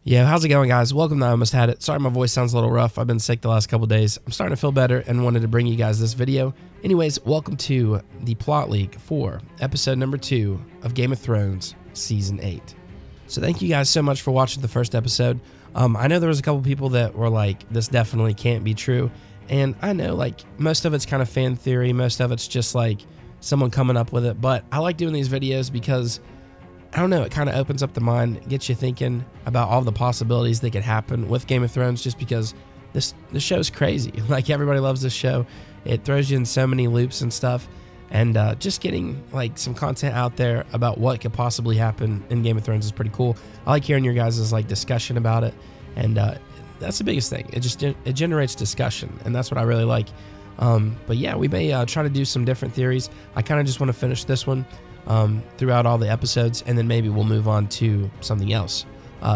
Yeah, how's it going, guys? Welcome to I Almost Had It. Sorry my voice sounds a little rough. I've been sick the last couple days. I'm starting to feel better and wanted to bring you guys this video. Anyways, welcome to the plot leak for episode number 2 of Game of Thrones Season 8. So thank you guys so much for watching the first episode. I know there was a couple people that were like, this definitely can't be true. And I know like most of it's kind of fan theory. Most of it's just like someone coming up with it. But I like doing these videos because I don't know, it kind of opens up the mind, gets you thinking about all the possibilities that could happen with Game of Thrones, just because this show's crazy. Like, everybody loves this show. It throws you in so many loops and stuff, and just getting like some content out there about what could possibly happen in Game of Thrones is pretty cool. I like hearing your guys' like discussion about it, and that's the biggest thing. It generates discussion, and that's what I really like. But yeah, we may try to do some different theories. I kind of just want to finish this one throughout all the episodes, and then maybe we'll move on to something else.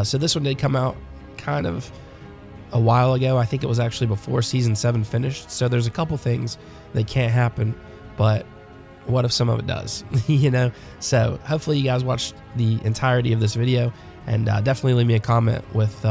So this one did come out kind of a while ago. I think it was actually before season 7 finished, so there's a couple things that can't happen, but what if some of it does? You know, so hopefully you guys watched the entirety of this video, and definitely leave me a comment with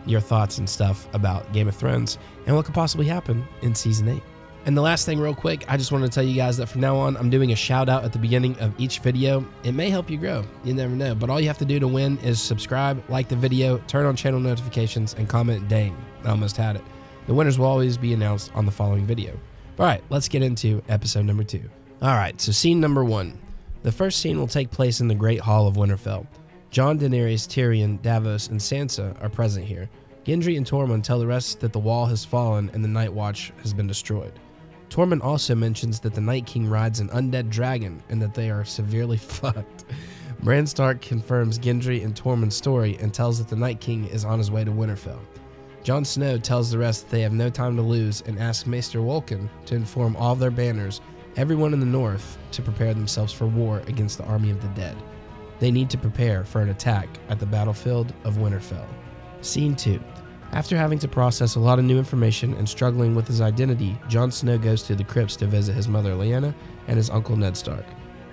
your thoughts and stuff about Game of Thrones and what could possibly happen in season 8. And the last thing real quick, I just wanted to tell you guys that from now on, I'm doing a shout out at the beginning of each video. It may help you grow. You never know. But all you have to do to win is subscribe, like the video, turn on channel notifications, and comment, "Dang, I almost had it." The winners will always be announced on the following video. All right, let's get into episode number 2. All right, so scene number 1. The first scene will take place in the Great Hall of Winterfell. Jon, Daenerys, Tyrion, Davos, and Sansa are present here. Gendry and Tormund tell the rest that the wall has fallen and the Night Watch has been destroyed. Tormund also mentions that the Night King rides an undead dragon and that they are severely fucked. Bran Stark confirms Gendry and Tormund's story and tells that the Night King is on his way to Winterfell. Jon Snow tells the rest that they have no time to lose and asks Maester Wolkan to inform all of their banners, everyone in the north, to prepare themselves for war against the army of the dead. They need to prepare for an attack at the battlefield of Winterfell. Scene 2. After having to process a lot of new information and struggling with his identity, Jon Snow goes to the crypts to visit his mother Lyanna and his uncle Ned Stark.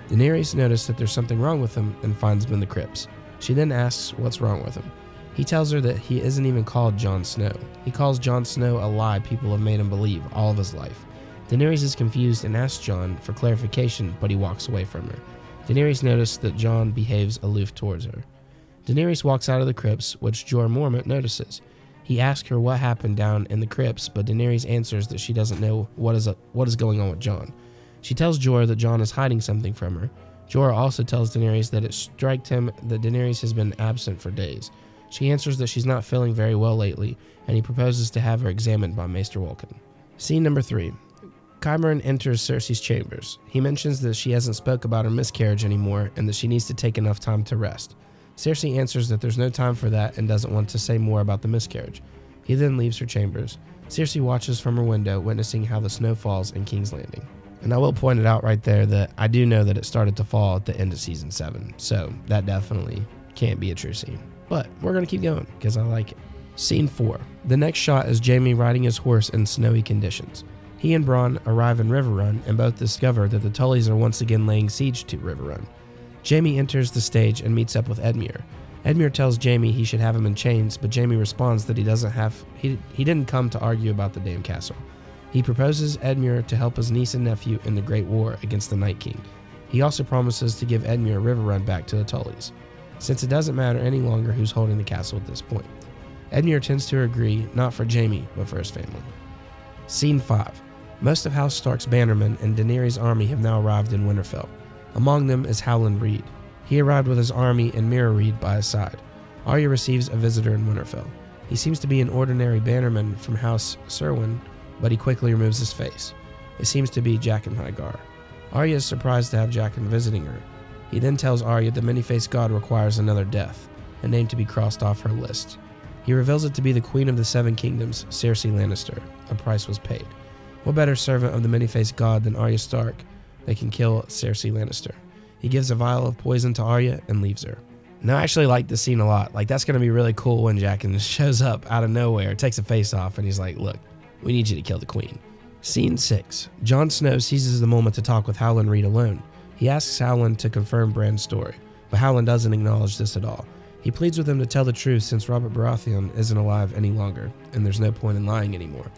Daenerys notices that there's something wrong with him and finds him in the crypts. She then asks what's wrong with him. He tells her that he isn't even called Jon Snow. He calls Jon Snow a lie people have made him believe all of his life. Daenerys is confused and asks Jon for clarification, but he walks away from her. Daenerys notices that Jon behaves aloof towards her. Daenerys walks out of the crypts, which Jorah Mormont notices. He asks her what happened down in the crypts, but Daenerys answers that she doesn't know what is going on with Jon. She tells Jorah that Jon is hiding something from her. Jorah also tells Daenerys that it striked him that Daenerys has been absent for days. She answers that she's not feeling very well lately, and he proposes to have her examined by Maester Wolkan. Scene number 3. Qyburn enters Cersei's chambers. He mentions that she hasn't spoke about her miscarriage anymore and that she needs to take enough time to rest. Cersei answers that there's no time for that and doesn't want to say more about the miscarriage. He then leaves her chambers. Cersei watches from her window, witnessing how the snow falls in King's Landing. And I will point it out right there that I do know that it started to fall at the end of season 7, so that definitely can't be a true scene. But we're going to keep going because I like it. Scene 4. The next shot is Jaime riding his horse in snowy conditions. He and Bronn arrive in Riverrun and both discover that the Tullys are once again laying siege to Riverrun. Jaime enters the stage and meets up with Edmure. Edmure tells Jaime he should have him in chains, but Jaime responds that he didn't come to argue about the damn castle. He proposes Edmure to help his niece and nephew in the Great War against the Night King. He also promises to give Edmure Riverrun back to the Tullys, since it doesn't matter any longer who's holding the castle at this point. Edmure tends to agree, not for Jaime, but for his family. Scene 5. Most of House Stark's bannermen and Daenerys' army have now arrived in Winterfell. Among them is Howland Reed. He arrived with his army and Mira Reed by his side. Arya receives a visitor in Winterfell. He seems to be an ordinary bannerman from House Serwyn, but he quickly removes his face. It seems to be Jaqen H'ghar. Arya is surprised to have Jaqen visiting her. He then tells Arya the many-faced god requires another death, a name to be crossed off her list. He reveals it to be the Queen of the Seven Kingdoms, Cersei Lannister. A price was paid. What better servant of the many-faced god than Arya Stark that can kill Cersei Lannister? He gives a vial of poison to Arya and leaves her. Now, I actually like this scene a lot. Like, that's going to be really cool when Jaqen shows up out of nowhere, takes a face off, and he's like, look, we need you to kill the queen. Scene 6. Jon Snow seizes the moment to talk with Howland Reed alone. He asks Howland to confirm Bran's story, but Howland doesn't acknowledge this at all. He pleads with him to tell the truth since Robert Baratheon isn't alive any longer, and there's no point in lying anymore.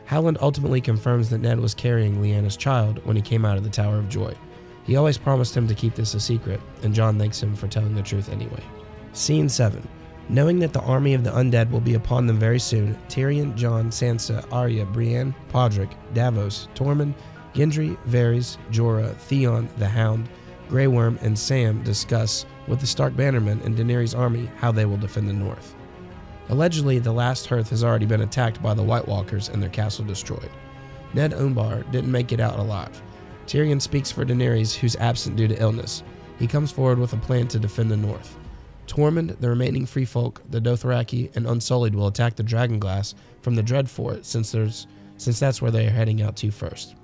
Howland ultimately confirms that Ned was carrying Lyanna's child when he came out of the Tower of Joy. He always promised him to keep this a secret, and Jon thanks him for telling the truth anyway. Scene 7. Knowing that the army of the undead will be upon them very soon, Tyrion, Jon, Sansa, Arya, Brienne, Podrick, Davos, Tormund, Gendry, Varys, Jorah, Theon, the Hound, Grey Worm, and Sam discuss with the Stark Bannermen and Daenerys' army how they will defend the north. Allegedly, the last hearth has already been attacked by the White Walkers and their castle destroyed. Ned Umbar didn't make it out alive. Tyrion speaks for Daenerys, who's absent due to illness. He comes forward with a plan to defend the north. Tormund, the remaining free folk, the Dothraki, and Unsullied will attack the Dragonglass from the Dread Fort since that's where they are heading out to first.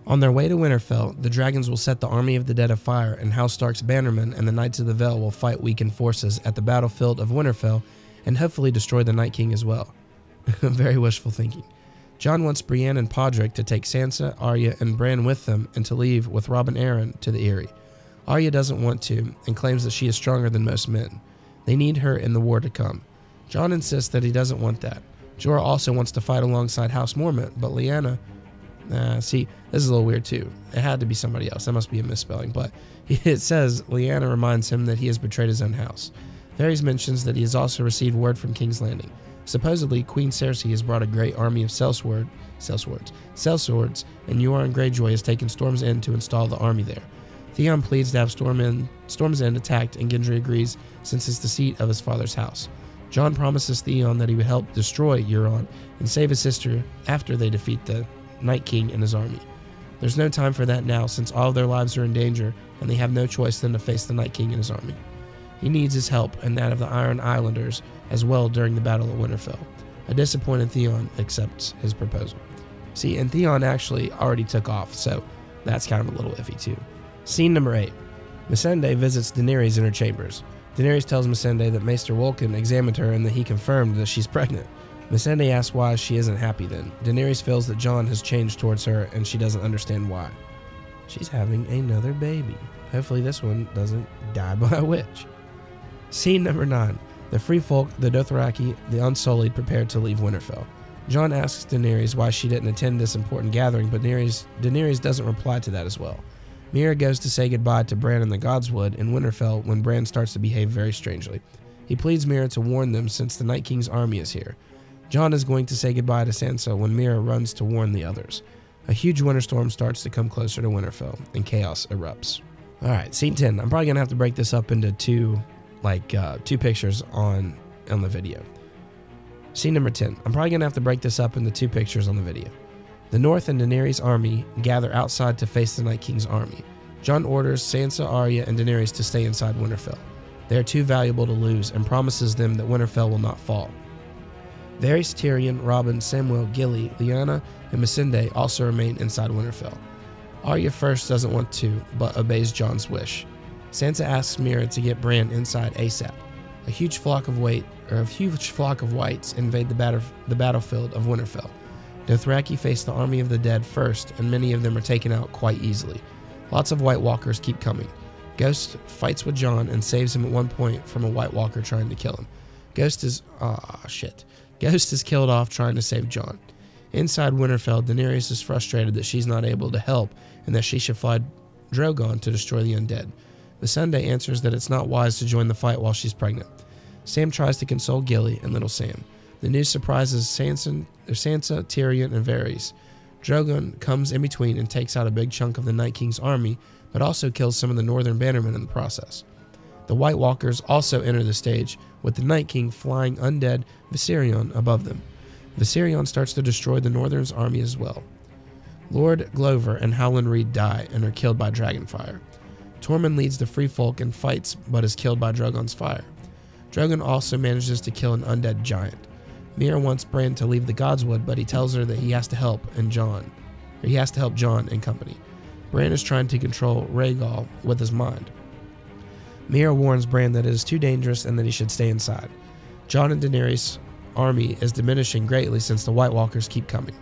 On their way to Winterfell, the dragons will set the army of the dead afire, and House Stark's bannermen and the Knights of the Vale will fight weakened forces at the battlefield of Winterfell and hopefully destroy the Night King as well. Very wishful thinking. Jon wants Brienne and Podrick to take Sansa, Arya, and Bran with them and to leave with Robb and Arryn to the Eyrie. Arya doesn't want to and claims that she is stronger than most men. They need her in the war to come. Jon insists that he doesn't want that. Jorah also wants to fight alongside House Mormont, but Lyanna... see, this is a little weird too. It had to be somebody else. That must be a misspelling, but it says Lyanna reminds him that he has betrayed his own house. Varys mentions that he has also received word from King's Landing. Supposedly, Queen Cersei has brought a great army of sellswords, and Euron Greyjoy has taken Storm's End to install the army there. Theon pleads to have Storm's End attacked, and Gendry agrees since it's the seat of his father's house. Jon promises Theon that he would help destroy Euron and save his sister after they defeat the Night King and his army. There's no time for that now since all of their lives are in danger and they have no choice than to face the Night King and his army. He needs his help and that of the Iron Islanders as well during the Battle of Winterfell. A disappointed Theon accepts his proposal. See, and Theon actually already took off, so that's kind of a little iffy too. Scene number 8. Missandei visits Daenerys in her chambers. Daenerys tells Missandei that Maester Wolkan examined her and that he confirmed that she's pregnant. Missandei asks why she isn't happy then. Daenerys feels that Jon has changed towards her and she doesn't understand why. She's having another baby. Hopefully this one doesn't die by a witch. Scene number 9. The Free Folk, the Dothraki, the Unsullied prepare to leave Winterfell. Jon asks Daenerys why she didn't attend this important gathering, but Daenerys doesn't reply to that as well. Meera goes to say goodbye to Bran in the Godswood in Winterfell when Bran starts to behave very strangely. He pleads Meera to warn them since the Night King's army is here. Jon is going to say goodbye to Sansa when Meera runs to warn the others. A huge winter storm starts to come closer to Winterfell, and chaos erupts. Alright, scene 10. I'm probably going to have to break this up into two pictures on the video. Scene number 10. I'm probably going to have to break this up into 2 pictures on the video. The North and Daenerys' army gather outside to face the Night King's army. Jon orders Sansa, Arya, and Daenerys to stay inside Winterfell. They are too valuable to lose and promises them that Winterfell will not fall. Varys, Tyrion, Robin, Samwell, Gilly, Lyanna, and Missandei also remain inside Winterfell. Arya first doesn't want to, but obeys Jon's wish. Sansa asks Meera to get Bran inside ASAP. A huge flock of whites invade the battlefield of Winterfell. Dothraki face the army of the dead first, and many of them are taken out quite easily. Lots of White Walkers keep coming. Ghost fights with Jon and saves him at one point from a White Walker trying to kill him. Ghost is killed off trying to save Jon. Inside Winterfell, Daenerys is frustrated that she's not able to help and that she should fly Drogon to destroy the undead. Missandei answers that it's not wise to join the fight while she's pregnant. Sam tries to console Gilly and little Sam. The news surprises Sansa, Tyrion, and Varys. Drogon comes in between and takes out a big chunk of the Night King's army, but also kills some of the Northern Bannermen in the process. The White Walkers also enter the stage, with the Night King flying undead Viserion above them. Viserion starts to destroy the Northern's army as well. Lord Glover and Howland Reed die and are killed by Dragonfire. Tormund leads the Free Folk and fights, but is killed by Drogon's fire. Drogon also manages to kill an undead giant. Meera wants Bran to leave the Godswood, but he tells her that he has to help Jon and company. Bran is trying to control Rhaegal with his mind. Meera warns Bran that it is too dangerous and that he should stay inside. Jon and Daenerys' army is diminishing greatly since the White Walkers keep coming.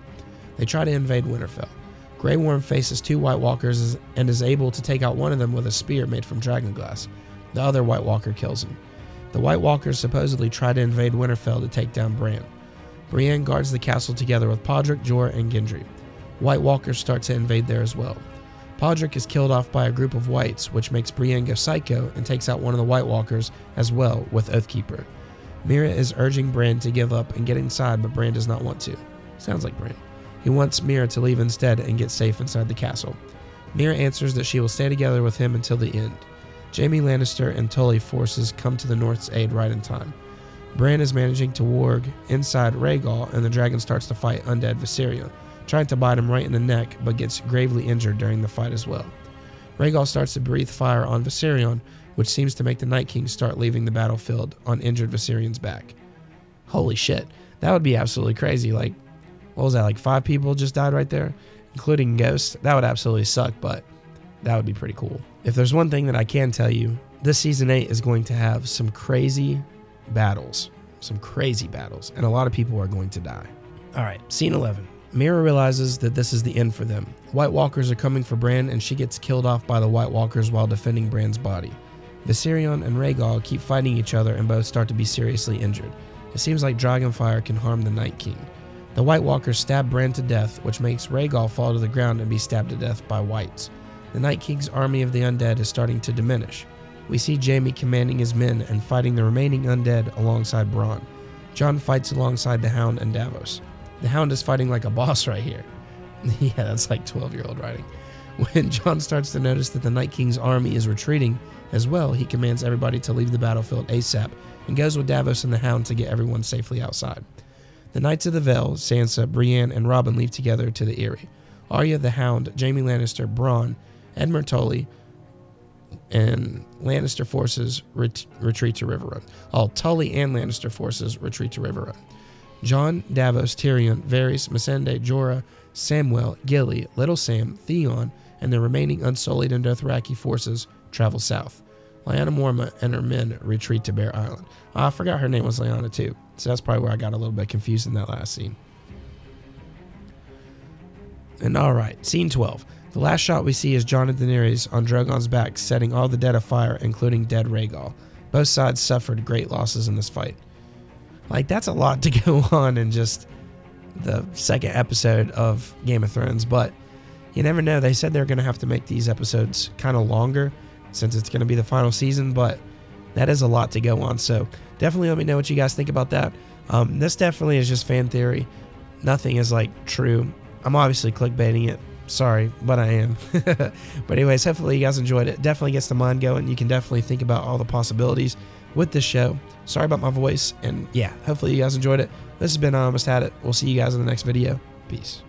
They try to invade Winterfell. Grey Worm faces 2 White Walkers and is able to take out one of them with a spear made from dragonglass. The other White Walker kills him. The White Walkers supposedly try to invade Winterfell to take down Bran. Brienne guards the castle together with Podrick, Jorah, and Gendry. White Walkers start to invade there as well. Podrick is killed off by a group of Whites, which makes Brienne go psycho and takes out one of the White Walkers as well with Oathkeeper. Mira is urging Bran to give up and get inside, but Bran does not want to. Sounds like Bran. He wants Mira to leave instead and get safe inside the castle. Mira answers that she will stay together with him until the end. Jaime Lannister and Tully forces come to the North's aid right in time. Bran is managing to warg inside Rhaegal, and the dragon starts to fight undead Viserion, trying to bite him right in the neck, but gets gravely injured during the fight as well. Rhaegal starts to breathe fire on Viserion, which seems to make the Night King start leaving the battlefield on injured Viserion's back. Holy shit, that would be absolutely crazy. Like, what was that, like 5 people just died right there, including Ghost? That would absolutely suck, but that would be pretty cool. If there's one thing that I can tell you, this season 8 is going to have some crazy battles, and a lot of people are going to die. All right, scene 11. Mira realizes that this is the end for them. White Walkers are coming for Bran, and she gets killed off by the White Walkers while defending Bran's body. Viserion and Rhaegal keep fighting each other and both start to be seriously injured. It seems like Dragonfire can harm the Night King. The White Walkers stab Bran to death, which makes Rhaegal fall to the ground and be stabbed to death by Whites. The Night King's army of the undead is starting to diminish. We see Jaime commanding his men and fighting the remaining undead alongside Bronn. Jon fights alongside the Hound and Davos. The Hound is fighting like a boss right here. Yeah, that's like 12-year-old writing. When Jon starts to notice that the Night King's army is retreating as well, he commands everybody to leave the battlefield ASAP and goes with Davos and the Hound to get everyone safely outside. The Knights of the Vale, Sansa, Brienne, and Robin leave together to the Eyrie. Arya, the Hound, Jaime Lannister, Bronn, Edmure Tully, and Lannister forces retreat to Riverrun. All Tully and Lannister forces retreat to Riverrun. Jon, Davos, Tyrion, Varys, Missandei, Jorah, Samwell, Gilly, Little Sam, Theon, and the remaining Unsullied and Dothraki forces travel south. Lyanna Mormont and her men retreat to Bear Island. I forgot her name was Lyanna too, so that's probably where I got a little bit confused in that last scene. And alright, scene 12. The last shot we see is Jon and Daenerys on Drogon's back, setting all the dead afire, including dead Rhaegal. Both sides suffered great losses in this fight. Like, that's a lot to go on in just the second episode of Game of Thrones, but you never know. They said they're going to have to make these episodes kind of longer since it's going to be the final season, but that is a lot to go on, so definitely let me know what you guys think about that. This definitely is just fan theory. Nothing is, like, true. I'm obviously clickbaiting it. Sorry, but I am. But anyways, hopefully you guys enjoyed it. Definitely gets the mind going. You can definitely think about all the possibilities with this show. Sorry about my voice, and yeah, hopefully you guys enjoyed it. This has been iAlmostHadIt. We'll see you guys in the next video. Peace.